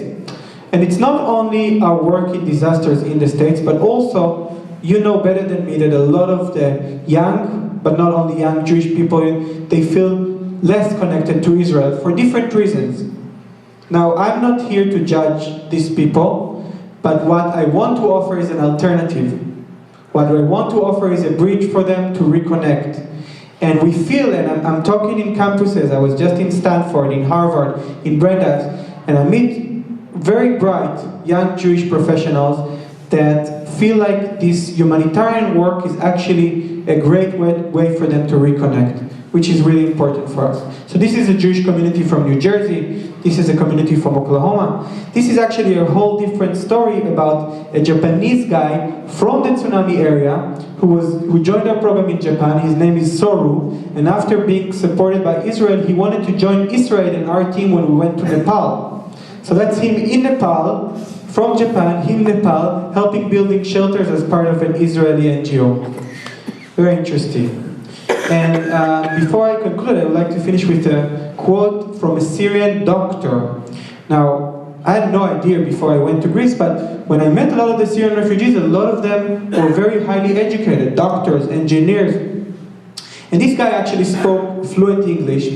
And it's not only our work in disasters in the States, but also, you know better than me that a lot of the young, but not only young Jewish people, they feel less connected to Israel for different reasons. Now, I'm not here to judge these people, but what I want to offer is an alternative. What I want to offer is a bridge for them to reconnect. And we feel, and I'm talking in campuses, I was just in Stanford, in Harvard, in Brandeis, and I meet very bright young Jewish professionals that feel like this humanitarian work is actually a great way for them to reconnect, which is really important for us. So this is a Jewish community from New Jersey, this is a community from Oklahoma. This is actually a whole different story about a Japanese guy from the tsunami area who joined our program in Japan. His name is Soru, and after being supported by Israel, he wanted to join IsraAid and our team when we went to Nepal. So that's him in Nepal, from Japan, him in Nepal, helping building shelters as part of an Israeli NGO. Very interesting. And before I conclude, I would like to finish with a quote from a Syrian doctor. Now, I had no idea before I went to Greece, but when I met a lot of the Syrian refugees, a lot of them were very highly educated, doctors, engineers. And this guy actually spoke fluent English.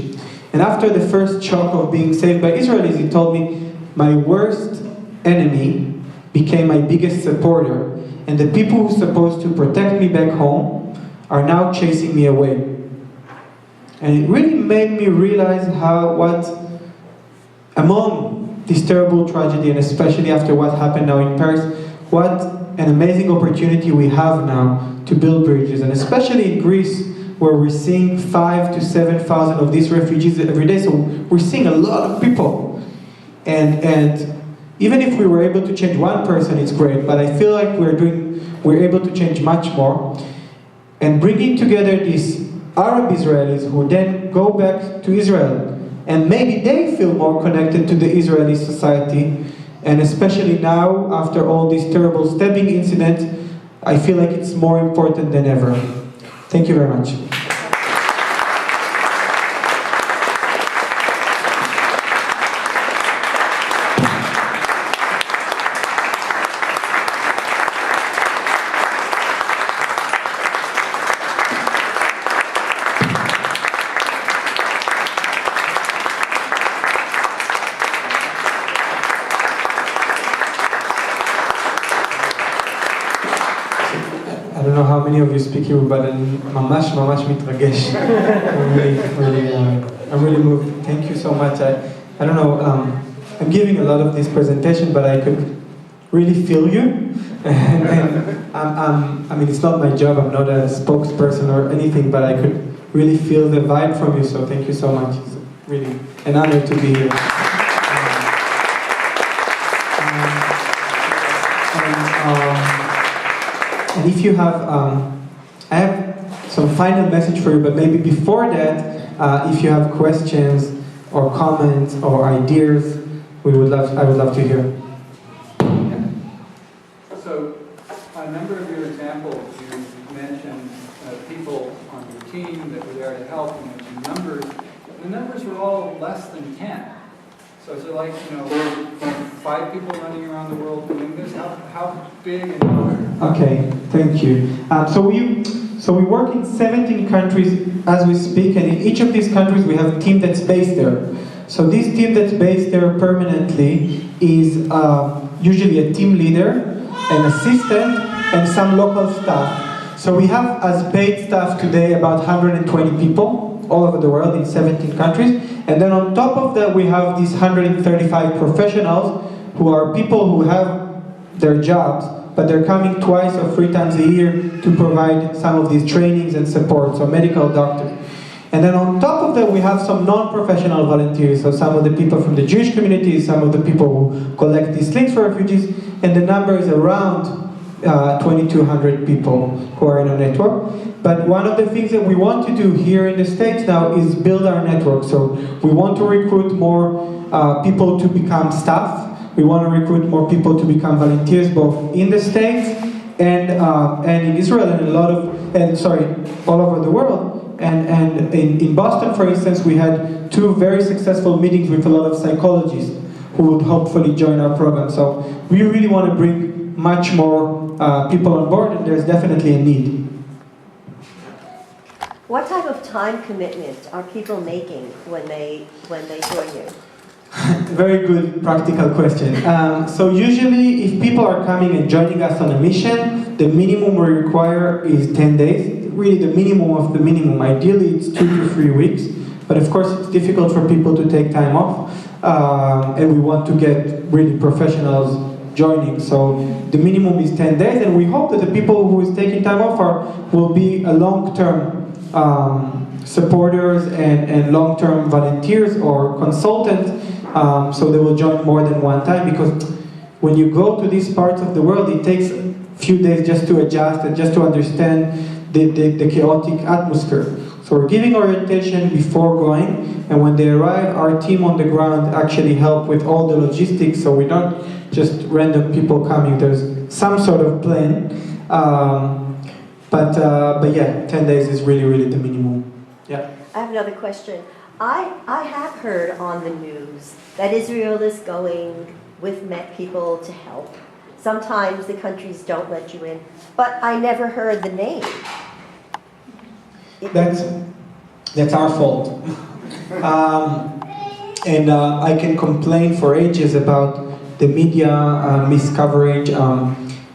And after the first shock of being saved by Israelis, he told me, my worst enemy became my biggest supporter. And the people who were supposed to protect me back home are now chasing me away. And it really made me realize what among this terrible tragedy, and especially after what happened now in Paris, what an amazing opportunity we have now to build bridges. And especially in Greece, where we're seeing 5,000 to 7,000 of these refugees every day, so we're seeing a lot of people. And even if we were able to change one person, it's great, but I feel like we're able to change much more. And bringing together these Arab Israelis who then go back to Israel, and maybe they feel more connected to the Israeli society, and especially now, after all these terrible stabbing incidents, I feel like it's more important than ever. Thank you very much. I don't know how many of you speak Hebrew, but אני ממש מתרגש. I'm really moved. Thank you so much. I don't know, I'm giving a lot of this presentation, but I could really feel you. And I mean, it's not my job, I'm not a spokesperson or anything, but I could really feel the vibe from you, so thank you so much. It's really an honor to be here. And if you have, I have some final message for you, but maybe before that, if you have questions or comments or ideas, I would love to hear. Yeah. So, a number of your examples, you mentioned people on your team that were there to help. You mentioned numbers. The numbers were all less than 10. So is it like, 5 people running around the world doing this? How big and how? Okay, thank you. So we work in 17 countries as we speak, and in each of these countries we have a team that's based there. So this team that's based there permanently is usually a team leader, an assistant, and some local staff. So we have as paid staff today about 120 people all over the world in 17 countries. And then on top of that, we have these 135 professionals who are people who have their jobs, but they're coming twice or 3 times a year to provide some of these trainings and support, so medical doctors. And then on top of that, we have some non-professional volunteers, so some of the people from the Jewish community, some of the people who collect these links for refugees, and the number is around 2,200 people who are in our network. But one of the things that we want to do here in the States now is build our network. So we want to recruit more people to become staff. We want to recruit more people to become volunteers, both in the States and in Israel and all over the world. And in Boston, for instance, we had 2 very successful meetings with a lot of psychologists who would hopefully join our program. So we really want to bring much more people on board, and there's definitely a need. What type of time commitment are people making when they join you? Very good practical question. So usually if people are coming and joining us on a mission, the minimum we require is 10 days. Really the minimum of the minimum. Ideally it's 2 to 3 weeks. But of course it's difficult for people to take time off. And we want to get really professionals joining. So the minimum is 10 days, and we hope that the people who is taking time off will be a long-term supporters and long-term volunteers or consultants, so they will join more than one time, because when you go to these parts of the world, it takes a few days just to adjust and just to understand the chaotic atmosphere. So we're giving orientation before going, and when they arrive, our team on the ground actually help with all the logistics, so we're not just random people coming. There's some sort of plan. But yeah, 10 days is really, really the minimum. Yeah. I have another question. I have heard on the news that Israel is going with Met people to help. Sometimes the countries don't let you in, but I never heard the name. That's our fault. And I can complain for ages about the media miscoverage.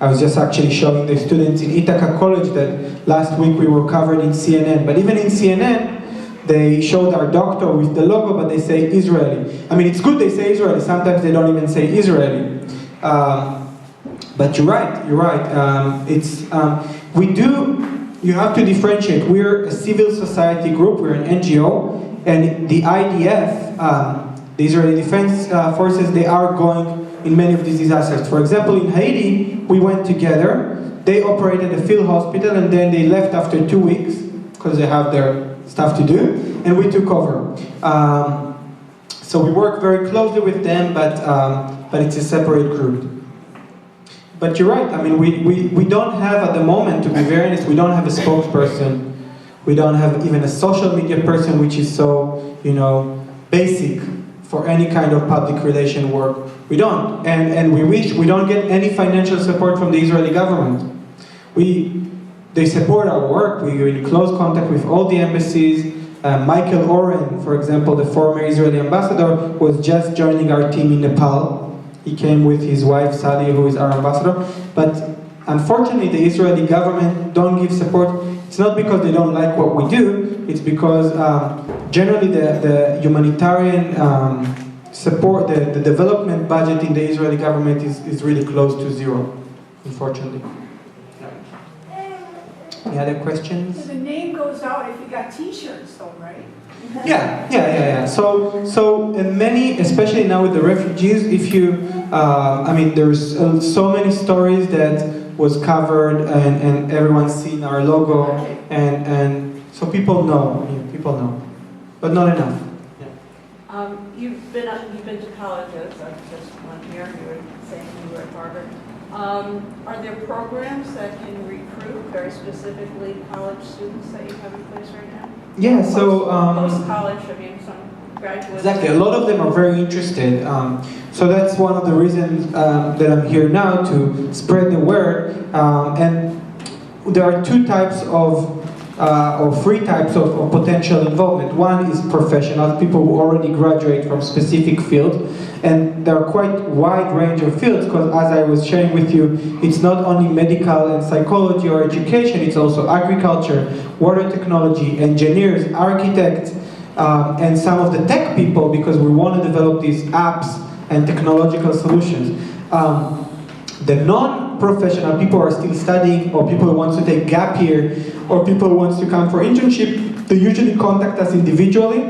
I was just actually showing the students in Ithaca College that last week we were covered in CNN. But even in CNN, they showed our doctor with the logo, but they say Israeli. I mean, it's good they say Israeli. Sometimes they don't even say Israeli. But you're right. You have to differentiate. We're a civil society group. We're an NGO. And the IDF, the Israeli Defense Forces, they are going in many of these disasters. For example, in Haiti, we went together. They operated a field hospital, and then they left after 2 weeks because they have their stuff to do, and we took over. So we work very closely with them, but it's a separate group. But you're right. I mean, we don't have at the moment, to be very honest, we don't have a spokesperson. We don't have even a social media person, which is so, basic for any kind of public relation work. We don't, and we wish. We don't get any financial support from the Israeli government. They support our work. We're in close contact with all the embassies. Michael Oren, for example, the former Israeli ambassador, was just joining our team in Nepal. He came with his wife Sally, who is our ambassador. But unfortunately, the Israeli government don't give support. It's not because they don't like what we do. It's because generally the humanitarian support, the development budget in the Israeli government is really close to zero, unfortunately. Any other questions? So the name goes out if you got T-shirts, though, right? Yeah. So in many, especially now with the refugees, if you, there's so many stories that was covered and everyone's seen our logo, and so people know, but not enough. Yeah. You've been to colleges. Just one here. You were saying you were at Harvard. Are there programs that can recruit very specifically college students that you have in place right now? Yeah. So post-college, some graduates. Exactly. A lot of them are very interested. So that's one of the reasons that I'm here now, to spread the word. And there are 2 types of or 3 types of potential involvement. One is professionals, people who already graduate from specific fields, and there are quite wide range of fields, because as I was sharing with you, it's not only medical and psychology or education, it's also agriculture, water technology, engineers, architects, and some of the tech people, because we want to develop these apps and technological solutions. The non-professional people are still studying, or people who want to take gap year, or people who want to come for internship. They usually contact us individually,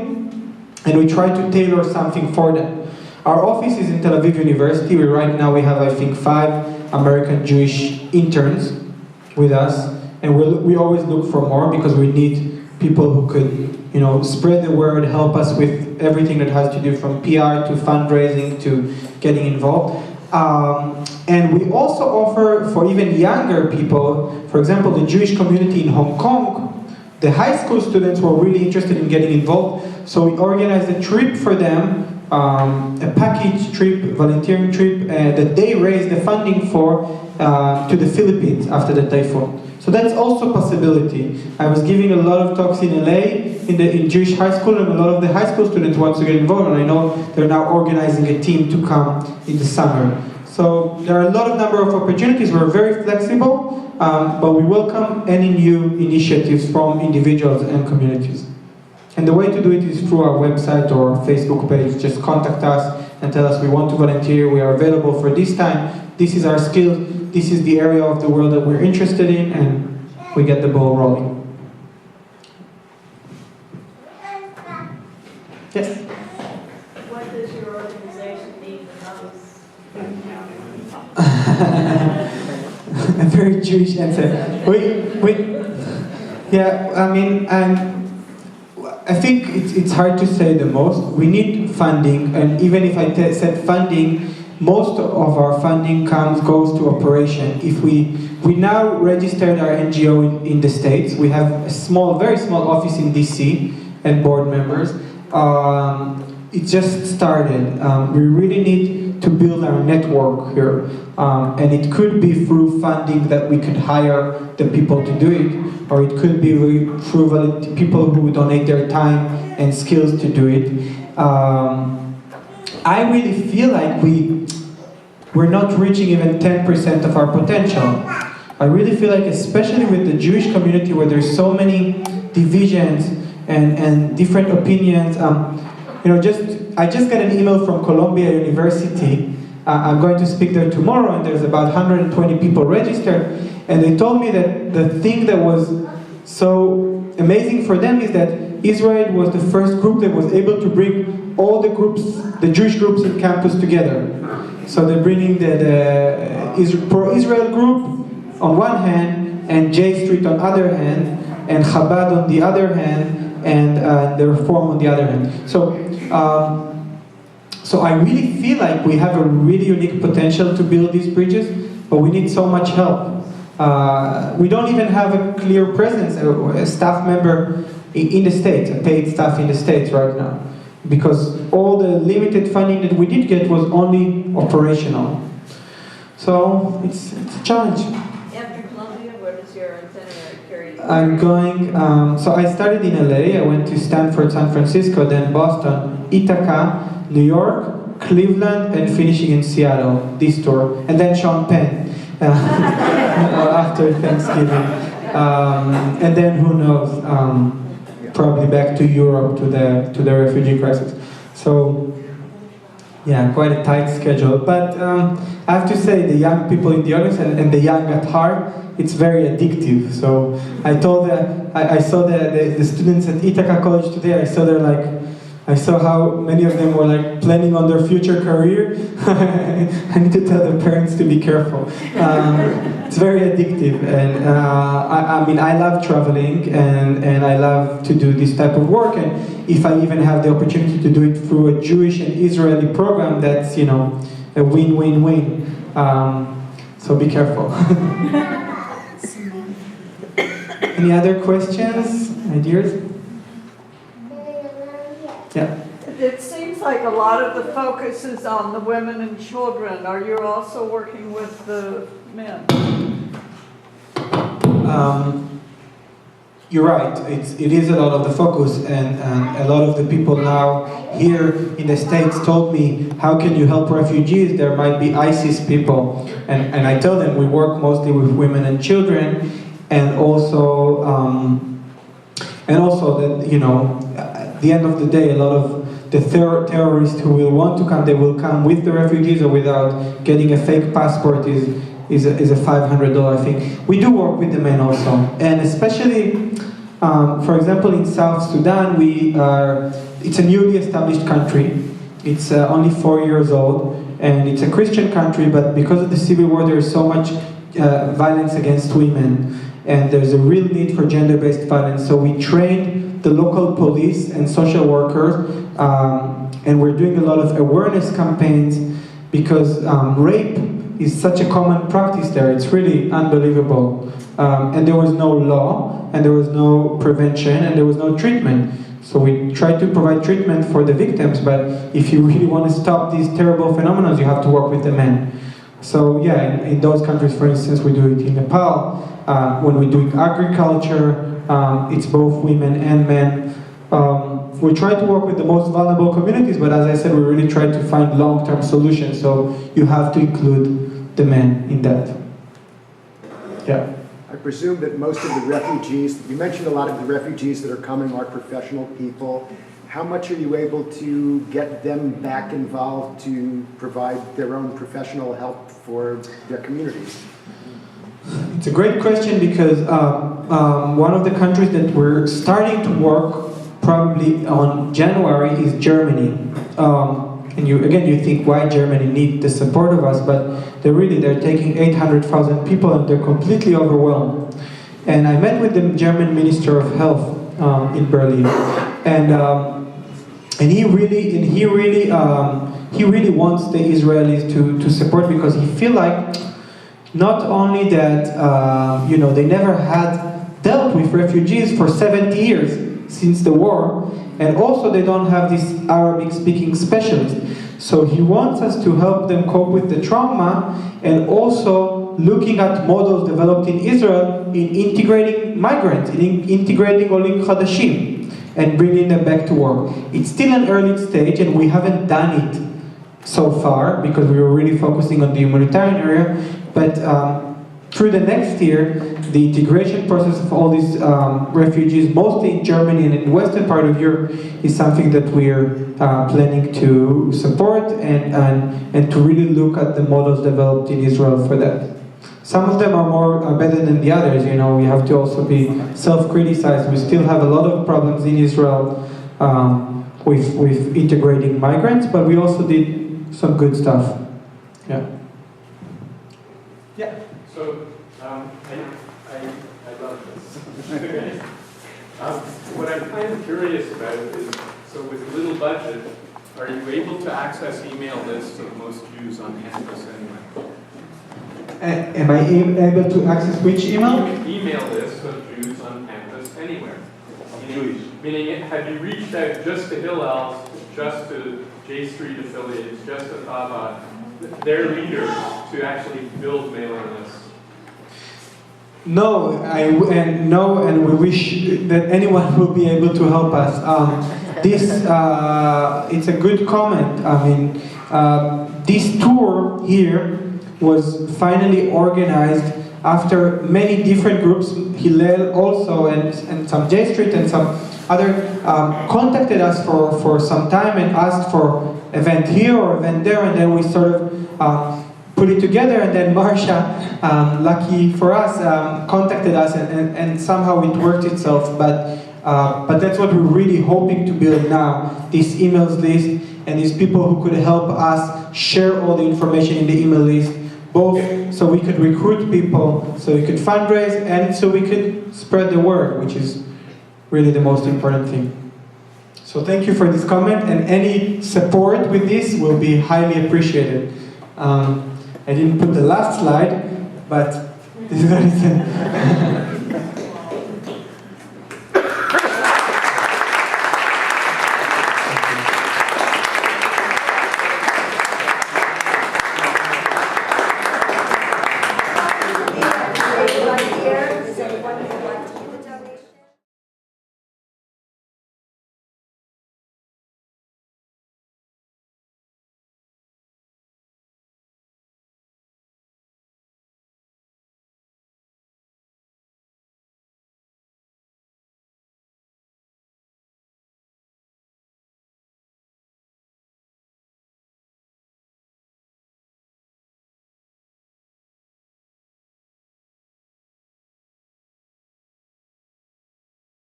and we try to tailor something for them. Our office is in Tel Aviv University. Right now we have, I think, 5 American Jewish interns with us, and we always look for more, because we need people who could, spread the word, help us with everything that has to do from PR to fundraising to getting involved. And we also offer for even younger people, for example, the Jewish community in Hong Kong, the high school students were really interested in getting involved, so we organized a trip for them, a package trip, volunteering trip, that they raised the funding for to the Philippines after the typhoon. So that's also a possibility. I was giving a lot of talks in LA, in Jewish high school, and a lot of the high school students want to get involved, and I know they're now organizing a team to come in the summer. So there are a lot of number of opportunities. We're very flexible, but we welcome any new initiatives from individuals and communities. And the way to do it is through our website or Facebook page. Just contact us and tell us we want to volunteer, we are available for this time, this is our skill, this is the area of the world that we're interested in, and we get the ball rolling. Yes? What does your organization need the most? A very Jewish answer. I think it's hard to say the most. We need funding, and even if I said funding, most of our funding goes to operation. If we now registered our NGO in the States. We have a very small office in DC and board members. It just started. We really need to build our network here, and it could be through funding that we could hire the people to do it, or it could be through people who donate their time and skills to do it. I really feel like we're not reaching even 10% of our potential. I really feel like, especially with the Jewish community where there's so many divisions and different opinions, I just got an email from Columbia University. I'm going to speak there tomorrow, and there's about 120 people registered, and they told me that the thing that was so amazing for them is that IsraAID was the first group that was able to bring all the groups, the Jewish groups in campus together. So they're bringing the pro-Israel group on one hand, and J Street on the other hand, and Chabad on the other hand, and the Reform on the other hand. So I really feel like we have a really unique potential to build these bridges, but we need so much help. We don't even have a clear presence, a staff member in the States, a paid staff in the States right now, because all the limited funding that we did get was only operational. So it's a challenge. After Columbia, where does your itinerary carry you? I'm going, so I started in LA, I went to Stanford, San Francisco, then Boston, Ithaca, New York, Cleveland, and finishing in Seattle, this tour, and then Sean Penn after Thanksgiving. And then who knows, probably back to Europe to the refugee crisis. So yeah, quite a tight schedule. But I have to say, the young people in the audience and the young at heart, it's very addictive. So I saw the students at Ithaca College today. I saw how many of them were like planning on their future career. I need to tell the parents to be careful. It's very addictive, and I love traveling, and I love to do this type of work. And if I even have the opportunity to do it through a Jewish and Israeli program, that's a win-win-win. So be careful. Any other questions, ideas? Yeah. It seems like a lot of the focus is on the women and children. Are you also working with the men? You're right. It is a lot of the focus, and a lot of the people now here in the States told me, how can you help refugees? There might be ISIS people. And I tell them we work mostly with women and children, and also that, at the end of the day, a lot of the terrorists who will want to come, they will come with the refugees or without. Getting a fake passport is a $500 thing. We do work with the men also, and especially, for example, in South Sudan, it's a newly established country. It's only 4 years old, and it's a Christian country, but because of the civil war, there's so much violence against women, and there's a real need for gender-based violence. So we trained the local police and social workers, and we're doing a lot of awareness campaigns because rape is such a common practice there. It's really unbelievable. And there was no law, and there was no prevention, and there was no treatment. So we try to provide treatment for the victims, but if you really want to stop these terrible phenomena, you have to work with the men. So yeah, in those countries, for instance, we do it in Nepal. When we do agriculture, it's both women and men. We try to work with the most vulnerable communities, but as I said, we really try to find long-term solutions, so you have to include the men in that. Yeah. I presume that most of the refugees, you mentioned a lot of the refugees that are coming are professional people. How much are you able to get them back involved to provide their own professional help for their communities? It's a great question because one of the countries that we're starting to work probably on January is Germany. And you think why Germany need the support of us, but they're taking 800,000 people and they're completely overwhelmed. And I met with the German Minister of Health in Berlin, and he really wants the Israelis to support, because he feel like not only that they never had dealt with refugees for 70 years since the war, and also they don't have this Arabic-speaking specialist. So he wants us to help them cope with the trauma, and also looking at models developed in Israel in integrating migrants, in integrating Olim Chadashim, and bringing them back to work. It's still an early stage, and we haven't done it so far because we were really focusing on the humanitarian area. But through the next year, the integration process of all these refugees, mostly in Germany and in the western part of Europe, is something that we're planning to support and to really look at the models developed in Israel for that. Some of them are better than the others. We have to also be self-criticized. We still have a lot of problems in Israel with integrating migrants, but we also did some good stuff. Yeah. Yeah. So, I love this. What I'm kind of curious about is, so with little budget, are you able to access email lists of most Jews on campus anyway? Am I able to access which email? Email lists of Jews on campus anywhere. Meaning, have you reached out just to Hillels, just to J Street affiliates, just to Chabad, their leaders, to actually build mailing lists? No, and we wish that anyone will be able to help us. It's a good comment. I mean, this tour here was finally organized after many different groups. Hillel also, and some J Street and some other contacted us for some time and asked for event here or event there, and then we sort of put it together, and then Marsha, lucky for us, contacted us, and somehow it worked itself. But that's what we're really hoping to build now, this emails list, and these people who could help us share all the information in the email list, both so we could recruit people, so we could fundraise, and so we could spread the word, which is really the most important thing. So thank you for this comment, and any support with this will be highly appreciated. I didn't put the last slide, but this is what it said.